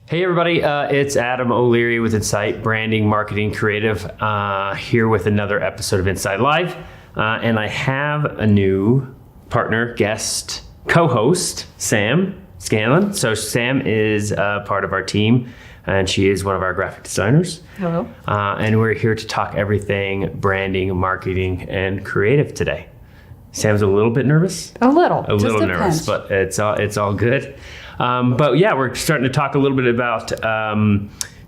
Hey everybody, it's Adam O'Leary with Encite Branding, Marketing, Creative, here with another episode of Encite Live. And I have a new partner, guest, co-host, Sam Scanlon. So Sam is part of our team and she is one of our graphic designers. Hello. And we're here to talk everything branding, marketing, and creative today. Sam's a little bit nervous. A little nervous, but it's all good. But yeah, we're starting to talk a little bit about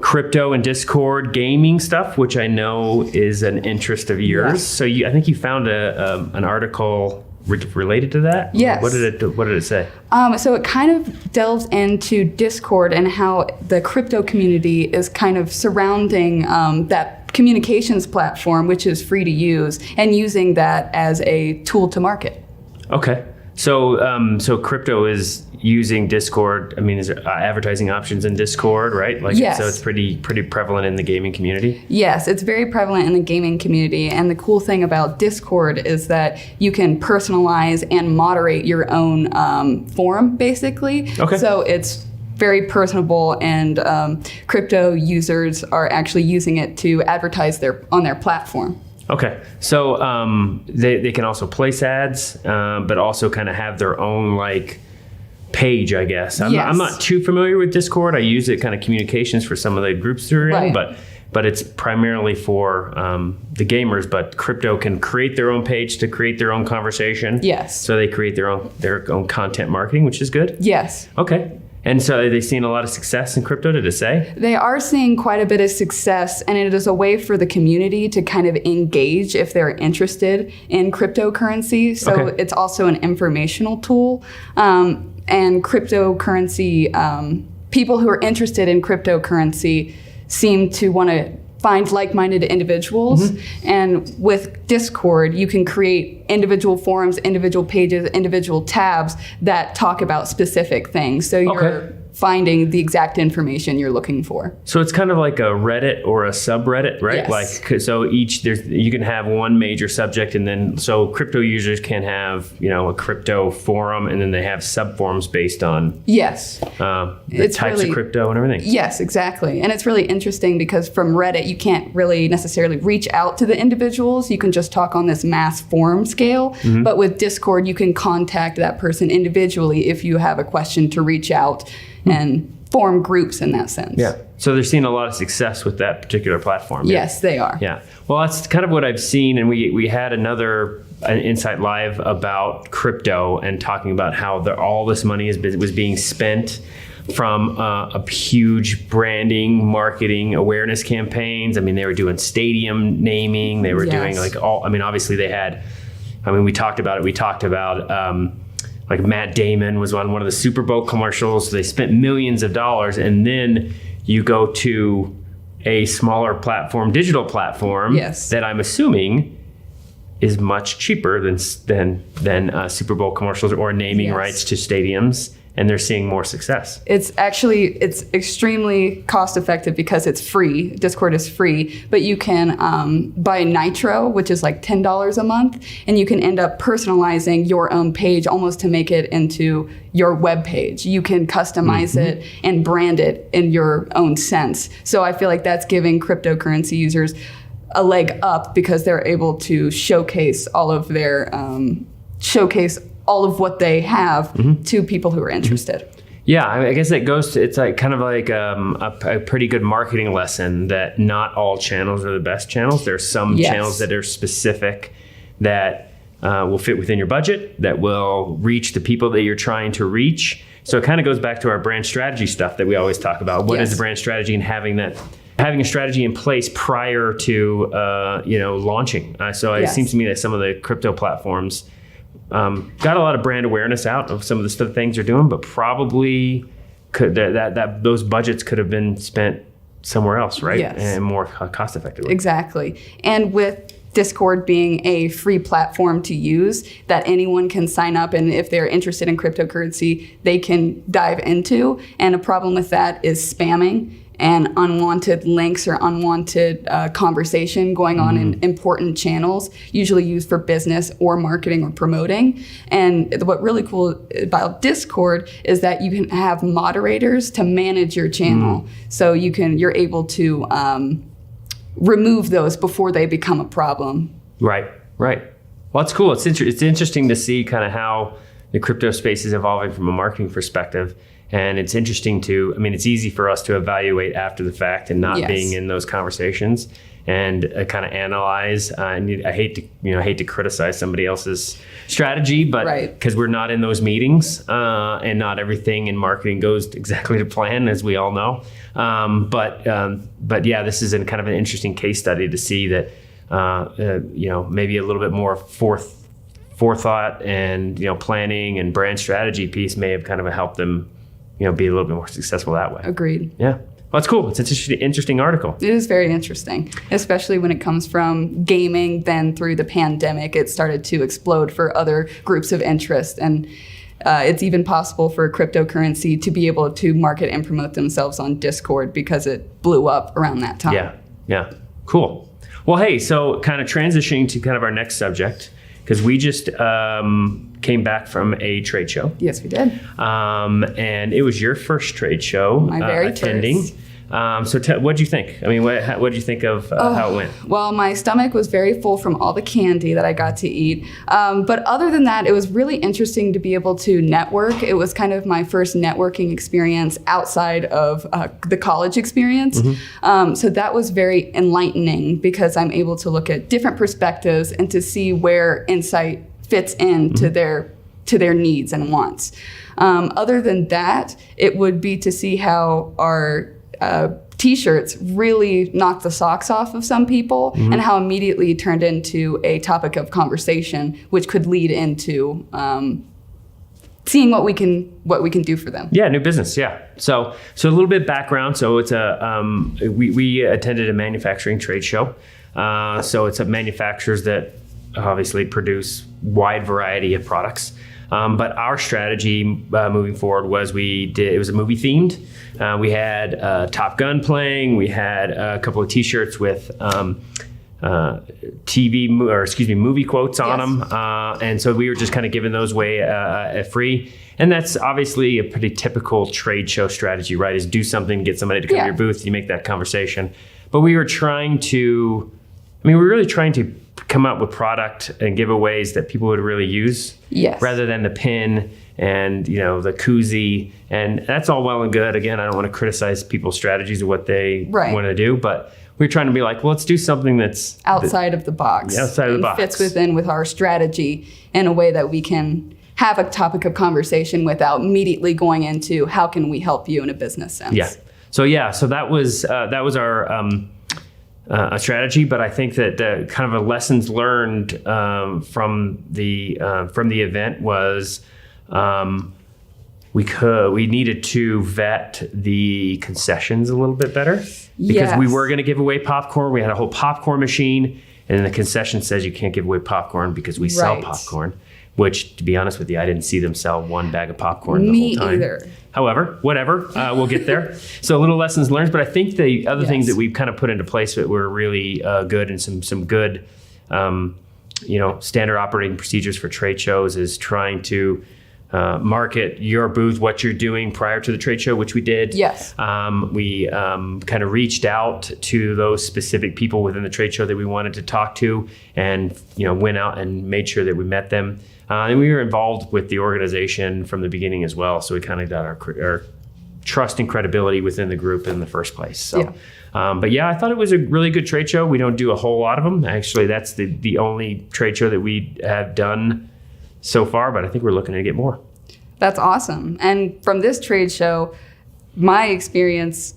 crypto and Discord gaming stuff, which I know is an interest of yours. Yes. So I think you found an article related to that? Yes. What did it say? So it kind of delves into Discord and how the crypto community is kind of surrounding that communications platform, which is free to use, and using that as a tool to market. Okay. So crypto is using Discord. I mean, is there advertising options in Discord, right? Yes. So it's pretty prevalent in the gaming community? Yes, it's very prevalent in the gaming community. And the cool thing about Discord is that you can personalize and moderate your own forum, basically. Okay. So it's very personable, and crypto users are actually using it to advertise on their platform. Okay, so they can also place ads, but also kind of have their own page, I guess. I'm not too familiar with Discord. I use it kind of communications for some of the groups they're in, but it's primarily for the gamers. But crypto can create their own page to create their own conversation. Yes. So they create their own content marketing, which is good. Yes. Okay. And so are they seeing a lot of success in crypto, did it say? They are seeing quite a bit of success, and it is a way for the community to kind of engage if they're interested in cryptocurrency. So It's also an informational tool. And cryptocurrency, people who are interested in cryptocurrency seem to want to find like-minded individuals. Mm-hmm. And with Discord, you can create individual forums, individual pages, individual tabs that talk about specific things. So you're finding the exact information you're looking for. So it's kind of like a Reddit or a subreddit, right? Yes. So you can have one major subject, and then so crypto users can have a crypto forum, and then they have subforums based on the types of crypto and everything. Yes, exactly. And it's really interesting because from Reddit you can't really necessarily reach out to the individuals. You can just talk on this mass forum scale. Mm-hmm. But with Discord you can contact that person individually if you have a question to reach out and form groups in that sense. Yeah. So they're seeing a lot of success with that particular platform. Yes, they are. Yeah. Well, that's kind of what I've seen. And we had an Encite Live about crypto and talking about how all this money was being spent from a huge branding, marketing, awareness campaigns. I mean, they were doing stadium naming. They were doing obviously they had, we talked about it. We talked about, Matt Damon was on one of the Super Bowl commercials. They spent millions of dollars, and then you go to a smaller platform, digital platform, that I'm assuming is much cheaper than Super Bowl commercials or naming rights to stadiums, and they're seeing more success. It's extremely cost effective because it's free. Discord is free, but you can buy Nitro, which is like $10 a month, and you can end up personalizing your own page almost to make it into your web page. You can customize it and brand it in your own sense. So I feel like that's giving cryptocurrency users a leg up because they're able to showcase all of what they have to people who are interested. Yeah, I guess it's kind of like a pretty good marketing lesson that not all channels are the best channels. There's some channels that are specific that will fit within your budget, that will reach the people that you're trying to reach. So it kind of goes back to our brand strategy stuff that we always talk about. What is the brand strategy, and having a strategy in place prior to launching. It seems to me that some of the crypto platforms got a lot of brand awareness out of some of the stuff things they're doing, but probably those budgets could have been spent somewhere else, right? Yes. And more cost effectively. Exactly. And with Discord being a free platform to use that anyone can sign up, and if they're interested in cryptocurrency, they can dive into. And a problem with that is spamming and unwanted links or unwanted conversation going on in important channels, usually used for business or marketing or promoting. And what really cool about Discord is that you can have moderators to manage your channel. So you're able to remove those before they become a problem. Right. Well, that's cool. It's interesting to see kind of how the crypto space is evolving from a marketing perspective. And it's interesting it's easy for us to evaluate after the fact and not being in those conversations and kind of analyze. And I hate to criticize somebody else's strategy, but because we're not in those meetings and not everything in marketing goes exactly to plan, as we all know. But yeah, this is kind of an interesting case study to see that maybe a little bit more forethought and planning and brand strategy piece may have kind of helped them be a little bit more successful that way. Agreed. Yeah. Well, that's cool. It's an interesting article. It is very interesting, especially when it comes from gaming. Then through the pandemic, it started to explode for other groups of interest. And it's even possible for cryptocurrency to be able to market and promote themselves on Discord because it blew up around that time. Yeah. Cool. Well, hey, so kind of transitioning to kind of our next subject, because we just came back from a trade show. Yes, we did. And it was your first trade show. My very attending. first. So what'd you think? I mean, what'd you think of how it went? Well, my stomach was very full from all the candy that I got to eat. But other than that, it was really interesting to be able to network. It was kind of my first networking experience outside of the college experience. So that was very enlightening because I'm able to look at different perspectives and to see where Encite fits into their needs and wants. Other than that, it would be to see how our t-shirts really knocked the socks off of some people and how immediately it turned into a topic of conversation, which could lead into seeing what we can do for them. Yeah, new business. Yeah. So a little bit background. So it's we attended a manufacturing trade show. So it's manufacturers that obviously produce wide variety of products. But our strategy moving forward was it was a movie themed. We had Top Gun playing. We had a couple of T-shirts with movie quotes on them. And so we were just kind of giving those away free. And that's obviously a pretty typical trade show strategy, right? Is do something, get somebody to come to your booth, you make that conversation. But we were really trying to come up with product and giveaways that people would really use, rather than the pin and the koozie. And that's all well and good. Again, I don't want to criticize people's strategies of what they want to do, but we're trying to be like, well, let's do something that's outside of the box. Outside of the box. Fits with our strategy in a way that we can have a topic of conversation without immediately going into how can we help you in a business sense. So that was our a strategy, but I think that kind of a lessons learned from the event was we needed to vet the concessions a little bit better because we were going to give away popcorn. We had a whole popcorn machine, and then the concession says you can't give away popcorn because we sell popcorn. Which, to be honest with you, I didn't see them sell one bag of popcorn the whole time. Me either. However, whatever, we'll get there. So a little lessons learned, but I think the other things that we've kind of put into place that were really good and some good, standard operating procedures for trade shows is trying to market your booth, what you're doing prior to the trade show, which we did. Yes. We kind of reached out to those specific people within the trade show that we wanted to talk to and, went out and made sure that we met them. And we were involved with the organization from the beginning as well. So we kind of got our trust and credibility within the group in the first place. So, but yeah, I thought it was a really good trade show. We don't do a whole lot of them. Actually, that's the only trade show that we have done so far, but I think we're looking to get more. That's awesome. And from this trade show, my experience,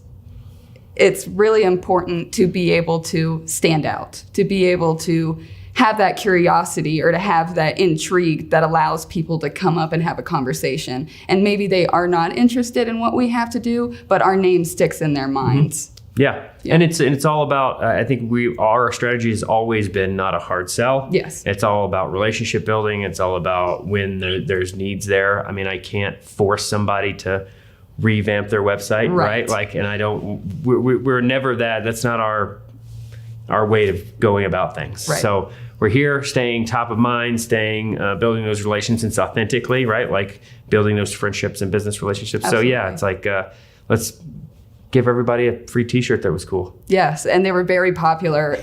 it's really important to be able to stand out, to be able to have that curiosity or to have that intrigue that allows people to come up and have a conversation. And maybe they are not interested in what we have to do, but our name sticks in their minds Yeah. And it's all about, I think our strategy has always been not a hard sell. Yes. It's all about relationship building. It's all about when there's needs there. I mean, I can't force somebody to revamp their website, right? Like, and we're never that. That's not our way of going about things. Right. So we're here staying top of mind, building those relationships authentically, right? Like building those friendships and business relationships. Absolutely. So yeah, it's like, let's give everybody a free t-shirt that was cool. Yes, and they were very popular.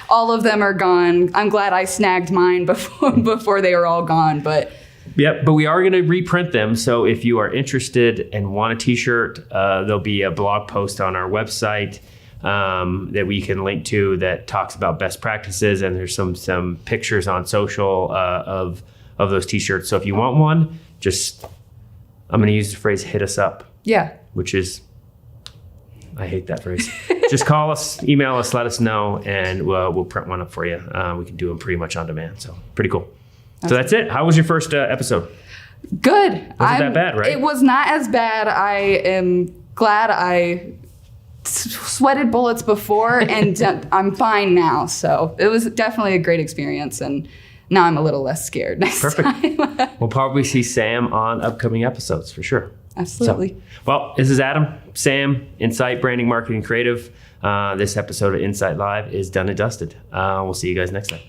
All of them are gone. I'm glad I snagged mine before they were all gone, but. Yep, but we are going to reprint them. So if you are interested and want a t-shirt, there'll be a blog post on our website that we can link to that talks about best practices, and there's some pictures on social of those t-shirts. So if you want one, I'm going to use the phrase "hit us up." Yeah. Which is, I hate that phrase. Just call us, email us, let us know, and we'll print one up for you. We can do them pretty much on demand. So pretty cool. So that's it. How was your first episode? Good. Wasn't that bad, right? It was not as bad. I am glad I sweated bullets before, and I'm fine now. So it was definitely a great experience, and now I'm a little less scared next time. We'll probably see Sam on upcoming episodes for sure. Absolutely. So, well, this is Adam, Sam, Encite Branding, Marketing, Creative. This episode of Encite Live is done and dusted. We'll see you guys next time.